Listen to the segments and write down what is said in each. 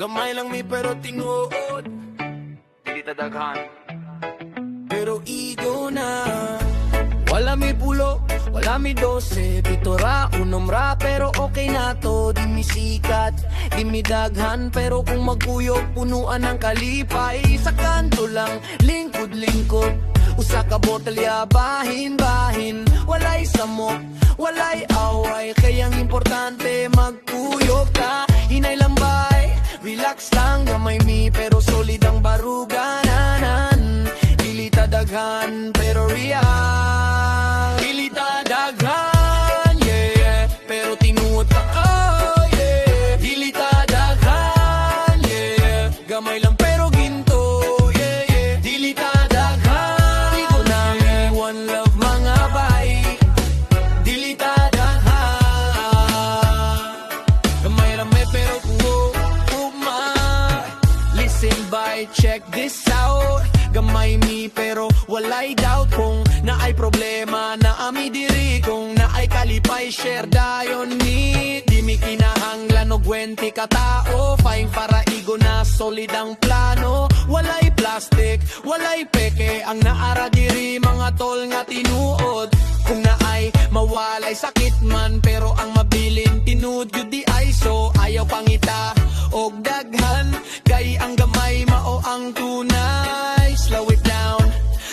Gamay lang mi pero tinuod, Dili ta daghan. pero igo na. Wala mi pulo, wala mi 12, pitora, unom ra, pero okay na to. Di mi sikat, di mi daghan, pero kung magkuyog, punuan ng kalipay. Sa kanto lang, lingkod-lingkod, usa ka botelya, bahin-bahin. Walay samok, walay away, kayang importante magkuyog ka. Hinay lang bay, relax lang, gamay mi, pero solid ang baruganan. Dili ta daghan, pero real. Dili ta daghan, yeah, yeah, pero tinuot ka, oh, yeah. Dili ta daghan, yeah, yeah, gamay lang pero ginto, yeah, yeah. Dili ta daghan, ito na mi, one love mga bay. Dili ta daghan, gamay rame pero kuha. Listen by, check this out. Gamay mi pero walay doubt, kung naay problema na ami diri, kung naay kalipay share dayon ni. Di mi kinahanglan og 20 ka tao, fine para igo na solid ang plano. Walay plastic, walay peke, ang naara diri mga tol nga tinuod. Kung naay mawalay sakit man, pero ang mabilin tinuod gyud di ay, so ayaw pangita og daghan, kay ang gamay mao ang tunay. Slow it down,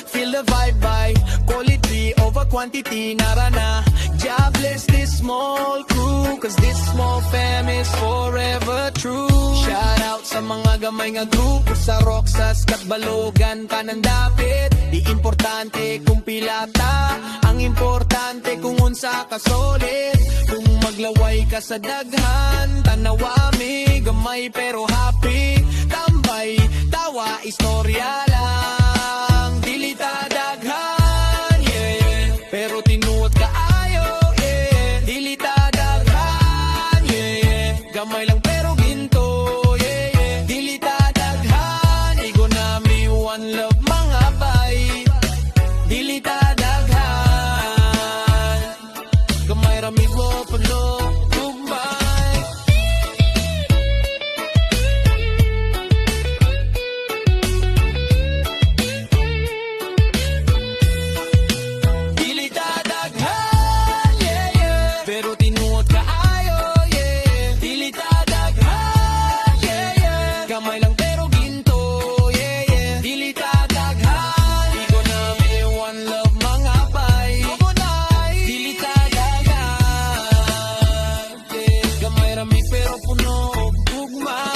feel the vibe by quality over quantity. Narana, God bless this small crew, cause this small fam is forever true. Shout out sa mga gamay nga grupo, sa Roxas, Katbalogan, Panandapit. Di importante kung pilata, ang importante kung unsa ka solid. Kung maglaway ka sa daghan, tanawami, gamay pero happy. Tambay, tawa, istorya lang. Dili ta daghan, yeah, yeah, pero tinuot ka ayo, yeah. Dili ta daghan, yeah, yeah, gamay lang pero ginto, yeah, yeah. Dili ta daghan, igo nami one love mga bay. Dili ta daghan, gamay rami mo puno, gumay. Dili ta daghan, yeah, yeah, pero tinuot ka ayo, yeah. Dili ta daghan, yeah, yeah, gamay lang pero ginto, yeah, yeah. Dili ta daghan, igo nami one love mga bay. Dili ta daghan, yeah, gamay rami pero puno og gugma.